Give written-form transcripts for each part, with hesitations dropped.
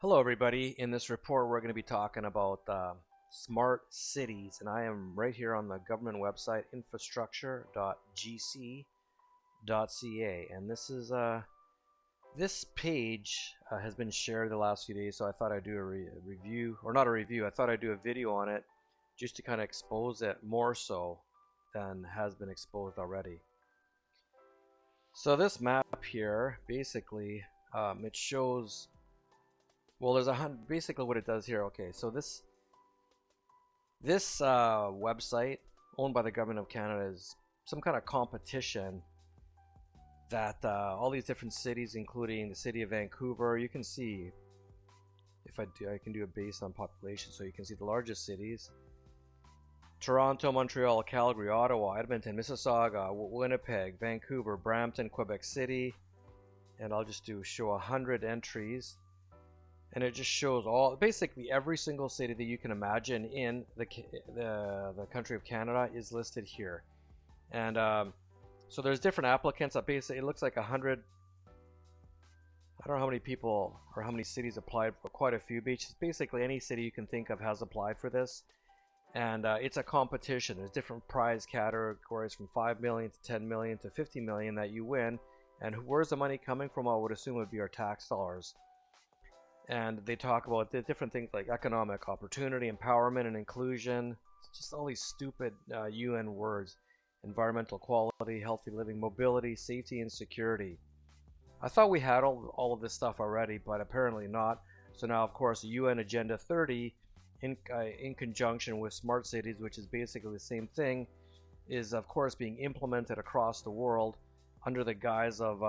Hello, everybody. In this report, we're going to be talking about smart cities, and I am right here on the government website infrastructure.gc.ca. And this page has been shared the last few days, so I thought I'd do a review, or not a review. I thought I'd do a video on it just to kind of expose it more so than has been exposed already. So this map here, basically, it shows. Well, basically what it does here. Okay, so this website owned by the government of Canada is some kind of competition that all these different cities, including the city of Vancouver, you can see if I can do it based on population, so you can see the largest cities: Toronto, Montreal, Calgary, Ottawa, Edmonton, Mississauga, Winnipeg, Vancouver, Brampton, Quebec City, and I'll just show 100 entries. And it just shows basically every single city that you can imagine in the country of Canada is listed here. And so there's different applicants. Basically, it looks like 100. I don't know how many people or how many cities applied, but quite a few. Basically, any city you can think of has applied for this. And it's a competition. There's different prize categories from 5 million to 10 million to 50 million that you win. And where's the money coming from? I would assume it would be our tax dollars. And they talk about the different things like economic opportunity, empowerment, and inclusion. It's just all these stupid UN words. Environmental quality, healthy living, mobility, safety, and security. I thought we had all of this stuff already, but apparently not. So now, of course, UN Agenda 30, in conjunction with smart cities, which is basically the same thing, is of course being implemented across the world under the guise of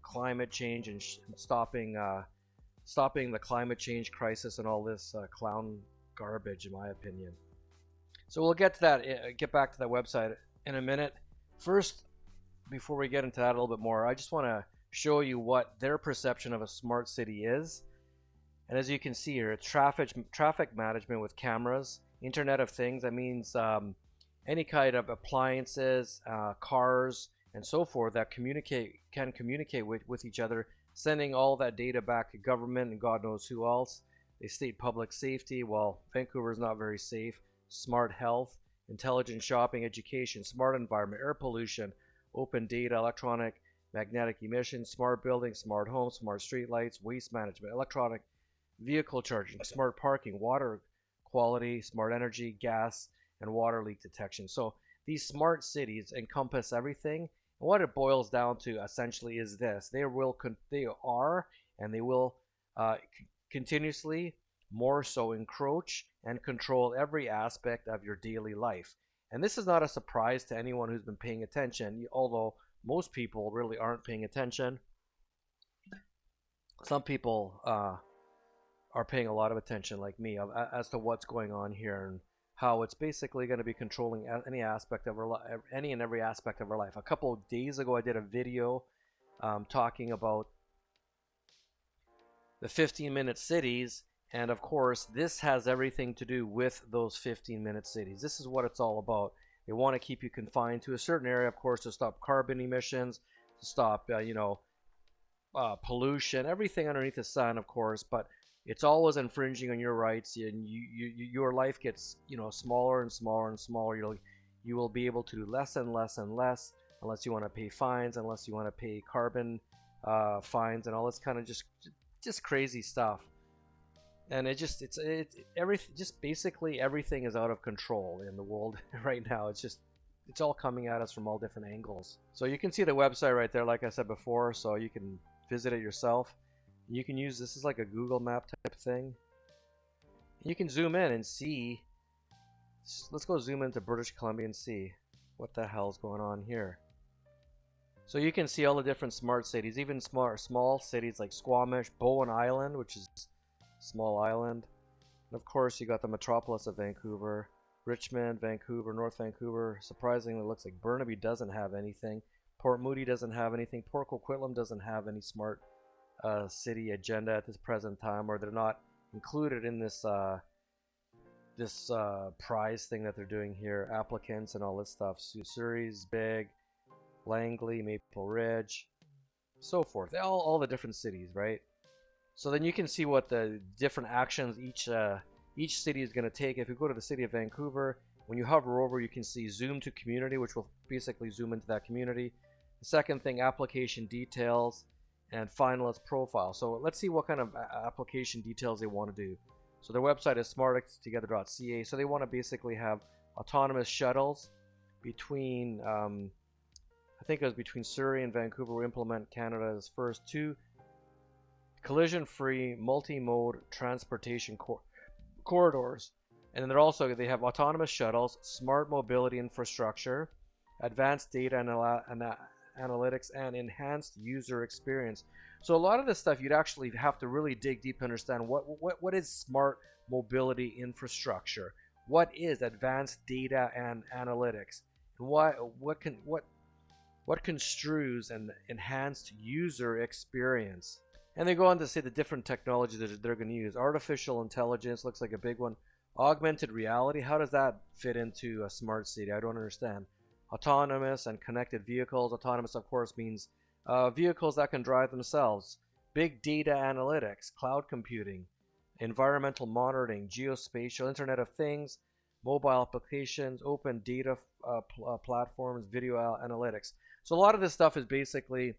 climate change and stopping the climate change crisis and all this clown garbage, in my opinion. So we'll get to that, get back to that website in a minute. First, before we get into that a little bit more, I just want to show you what their perception of a smart city is. And as you can see here, it's traffic management with cameras, Internet of Things. That means any kind of appliances, cars, and so forth that can communicate with each other, sending all that data back to government and God knows who else. They state public safety. Well, Vancouver is not very safe. Smart health, intelligent shopping, education, smart environment, air pollution, open data, electronic magnetic emissions, smart buildings, smart homes, smart street lights, waste management, electronic vehicle charging, smart parking, water quality, smart energy, gas, and water leak detection. So these smart cities encompass everything. And what it boils down to essentially is this: they are and they will continuously more so encroach and control every aspect of your daily life. And this is not a surprise to anyone who's been paying attention, although most people really aren't paying attention. Some people are paying a lot of attention, like me, as to what's going on here and how it's basically going to be controlling any aspect of any and every aspect of our life. A couple of days ago, I did a video talking about the 15-minute cities, and of course, this has everything to do with those 15-minute cities. This is what it's all about. They want to keep you confined to a certain area, of course, to stop carbon emissions, to stop, pollution, everything underneath the sun, of course, but it's always infringing on your rights, and your life gets smaller and smaller and smaller. You will be able to do less and less and less, unless you want to pay fines, unless you want to pay carbon fines, and all this kind of just crazy stuff. And basically everything is out of control in the world right now. It's all coming at us from all different angles. So you can see the website right there, like I said before, so you can visit it yourself. You can use this as like a Google map type thing. You can zoom in and see. Let's go zoom into British Columbia and see what the hell's going on here. So you can see all the different smart cities, even small cities like Squamish, Bowen Island, which is a small island. And of course, you got the metropolis of Vancouver, Richmond, Vancouver, North Vancouver. Surprisingly, it looks like Burnaby doesn't have anything. Port Moody doesn't have anything. Port Coquitlam doesn't have any smart city agenda at this present time, or they're not included in this prize thing that they're doing here. Applicants and all this stuff. Surrey's big, Langley, Maple Ridge, so forth. All the different cities, right? So then you can see what the different actions each city is going to take. If you go to the city of Vancouver, when you hover over, you can see zoom to community, which will basically zoom into that community. The second thing, application details, and finalist profile. So let's see what kind of application details they want to do. So their website is smarttogether.ca. So they want to basically have autonomous shuttles between, I think it was between Surrey and Vancouver, will implement Canada's first two collision-free multi-mode transportation corridors. And then they have autonomous shuttles, smart mobility infrastructure, advanced data analytics, and enhanced user experience. So a lot of this stuff you'd actually have to really dig deep to understand what is smart mobility infrastructure, what is advanced data and analytics, and what construes an enhanced user experience. And they go on to say the different technologies that they're going to use. Artificial intelligence looks like a big one. Augmented reality, how does that fit into a smart city? I don't understand. Autonomous and connected vehicles. Autonomous, of course, means vehicles that can drive themselves. Big data analytics, cloud computing, environmental monitoring, geospatial, Internet of Things, mobile applications, open data platforms, video analytics. So a lot of this stuff is basically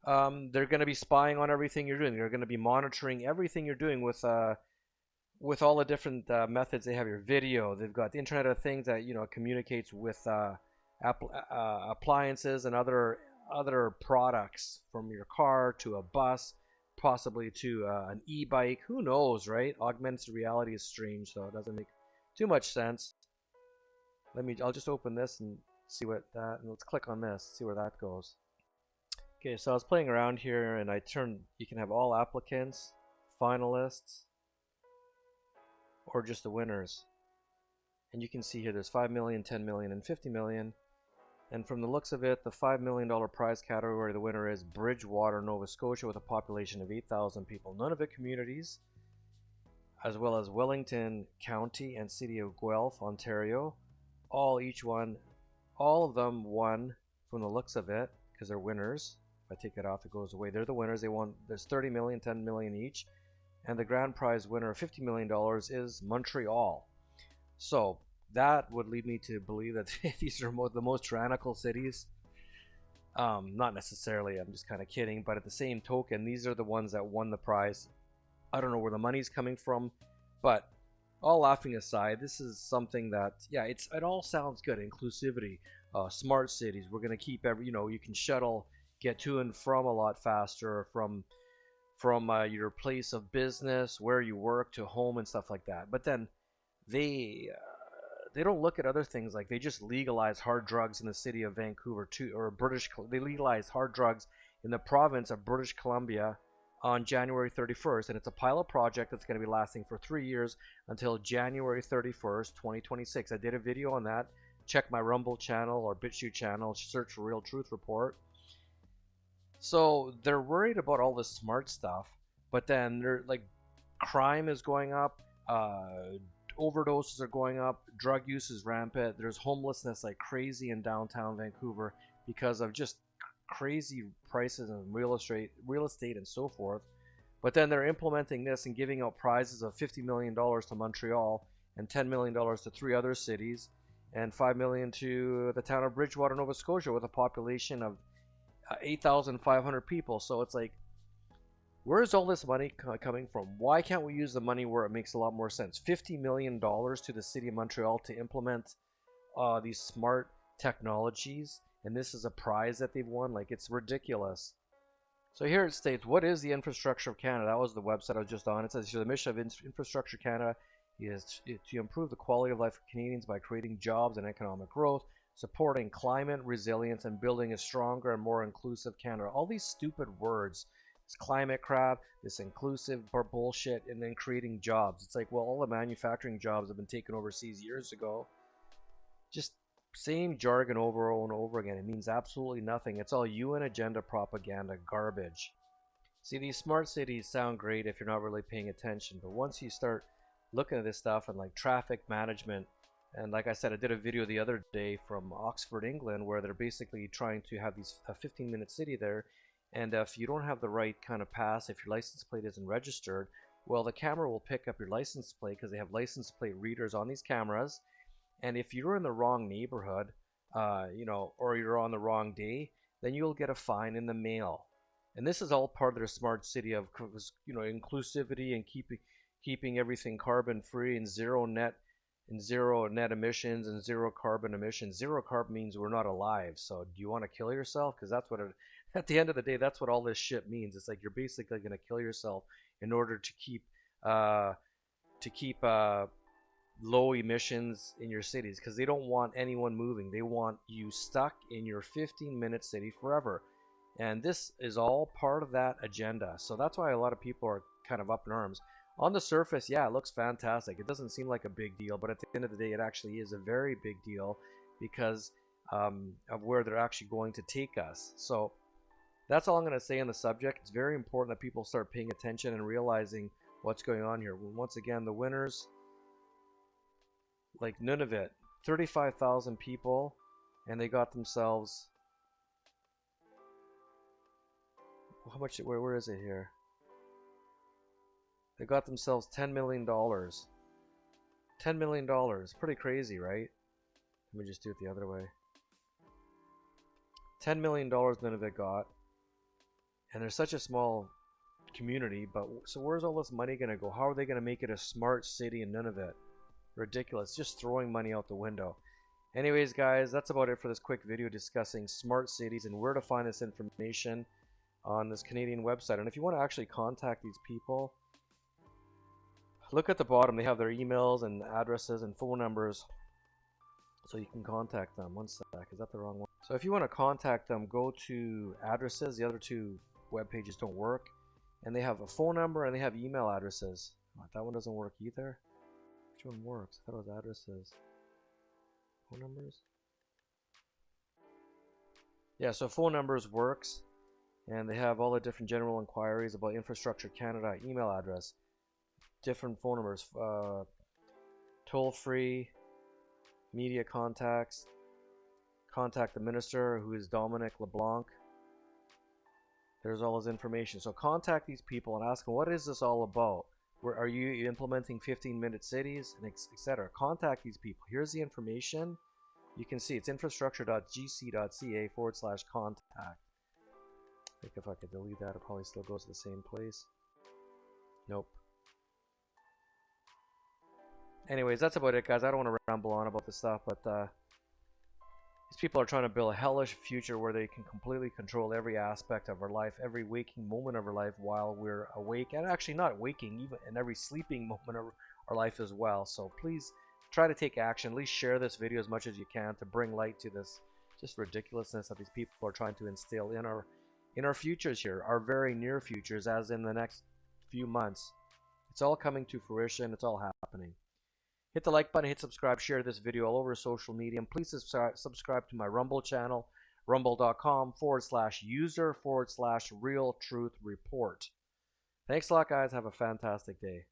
they're going to be spying on everything you're doing. They're going to be monitoring everything you're doing with all the different methods. They have your video. They've got the Internet of Things that communicates with appliances and other products, from your car to a bus, possibly to an e-bike. Who knows, right? Augmented reality is strange, so it doesn't make too much sense. I'll just open this and see and let's click on this, see where that goes. Okay, so I was playing around here and you can have all applicants, finalists, or just the winners. And you can see here there's 5 million, 10 million, and 50 million. And from the looks of it, the $5 million prize category, the winner is Bridgewater, Nova Scotia, with a population of 8,000 people. Nunavut communities, as well as Wellington County and City of Guelph, Ontario. All of them won from the looks of it, because they're winners. If I take it off, it goes away. They're the winners. They won. There's 30 million, 10 million each. And the grand prize winner of $50 million is Montreal. So that would lead me to believe that these are the most tyrannical cities. Not necessarily, I'm just kind of kidding, but at the same token, these are the ones that won the prize. I don't know where the money's coming from, but all laughing aside, this is something that, yeah, it all sounds good. Inclusivity, smart cities. We're going to keep you can get to and from a lot faster from your place of business, where you work, to home and stuff like that. But then they don't look at other things. Like, they just legalize hard drugs in the city of Vancouver too, or they legalized hard drugs in the province of British Columbia on January 31st, and it's a pilot project that's going to be lasting for 3 years until January 31st, 2026. I did a video on that. Check my Rumble channel or BitChute channel, search for Real Truth Report. So they're worried about all this smart stuff, but then they're like, crime is going up, overdoses are going up, drug use is rampant, there's homelessness like crazy in downtown Vancouver because of just crazy prices in real estate and so forth. But then they're implementing this and giving out prizes of $50 million to Montreal and $10 million to 3 other cities and $5 million to the town of Bridgewater, Nova Scotia, with a population of 8,500 people. So it's like, where is all this money coming from? Why can't we use the money where it makes a lot more sense? $50 million to the city of Montreal to implement these smart technologies, and this is a prize that they've won? Like, it's ridiculous. So here it states, what is the infrastructure of Canada? That was the website I was just on. It says here, the mission of Infrastructure Canada is to improve the quality of life of Canadians by creating jobs and economic growth, supporting climate resilience, and building a stronger and more inclusive Canada. All these stupid words, this climate crap, this inclusive bullshit, and then creating jobs. It's like, well, all the manufacturing jobs have been taken overseas years ago. Just same jargon over and over again. It means absolutely nothing. It's all UN agenda propaganda garbage. See, these smart cities sound great if you're not really paying attention, but once you start looking at this stuff and like traffic management, and like I said, I did a video the other day from Oxford, England, where they're basically trying to have a 15-minute city there, And if you don't have the right kind of pass, if your license plate isn't registered, well, the camera will pick up your license plate because they have license plate readers on these cameras. And if you're in the wrong neighborhood, or you're on the wrong day, then you'll get a fine in the mail. And this is all part of their smart city of, inclusivity and keeping everything carbon free and zero net emissions and zero carbon emissions. Zero carbon means we're not alive. So do you want to kill yourself? Because that's what at the end of the day, that's what all this shit means. It's like you're basically going to kill yourself in order to keep low emissions in your cities, because they don't want anyone moving. They want you stuck in your 15-minute city forever. And this is all part of that agenda. So that's why a lot of people are kind of up in arms. On the surface, yeah, it looks fantastic. It doesn't seem like a big deal, but at the end of the day, it actually is a very big deal because of where they're actually going to take us. So that's all I'm going to say on the subject. It's very important that people start paying attention and realizing what's going on here. Once again, the winners, like Nunavut, 35,000 people, and they got themselves, how much, where is it here? They got themselves $10 million. $10 million. Pretty crazy, right? Let me just do it the other way. $10 million Nunavut got. And there's such a small community, but so where's all this money going to go? How are they going to make it a smart city in Nunavut? Ridiculous. Just throwing money out the window. Anyways, guys, that's about it for this quick video discussing smart cities and where to find this information on this Canadian website. And if you want to actually contact these people, look at the bottom. They have their emails and addresses and phone numbers, so you can contact them. One sec, is that the wrong one? So if you want to contact them, go to addresses. The other two web pages don't work. And they have a phone number and they have email addresses. That one doesn't work either. Which one works? I thought it was addresses. Phone numbers? Yeah, so phone numbers works. And they have all the different general inquiries about Infrastructure Canada email address. Different phone numbers. Toll-free. Media contacts. Contact the minister, who is Dominic LeBlanc. There's all his information. So contact these people and ask them, what is this all about? Where are you implementing 15-minute cities, and etc.? Contact these people. Here's the information. You can see it's infrastructure.gc.ca/contact. I think if I could delete that, it probably still goes to the same place. Nope. Anyways, that's about it, guys. I don't want to ramble on about this stuff, but these people are trying to build a hellish future where they can completely control every aspect of our life, every waking moment of our life while we're awake, and actually not waking, even in every sleeping moment of our life as well. So please try to take action. At least share this video as much as you can to bring light to this just ridiculousness that these people are trying to instill in our futures here, our very near futures, as in the next few months. It's all coming to fruition. It's all happening. Hit the like button, hit subscribe, share this video all over social media, and please subscribe to my Rumble channel, rumble.com/user/RealTruthReport. Thanks a lot, guys. Have a fantastic day.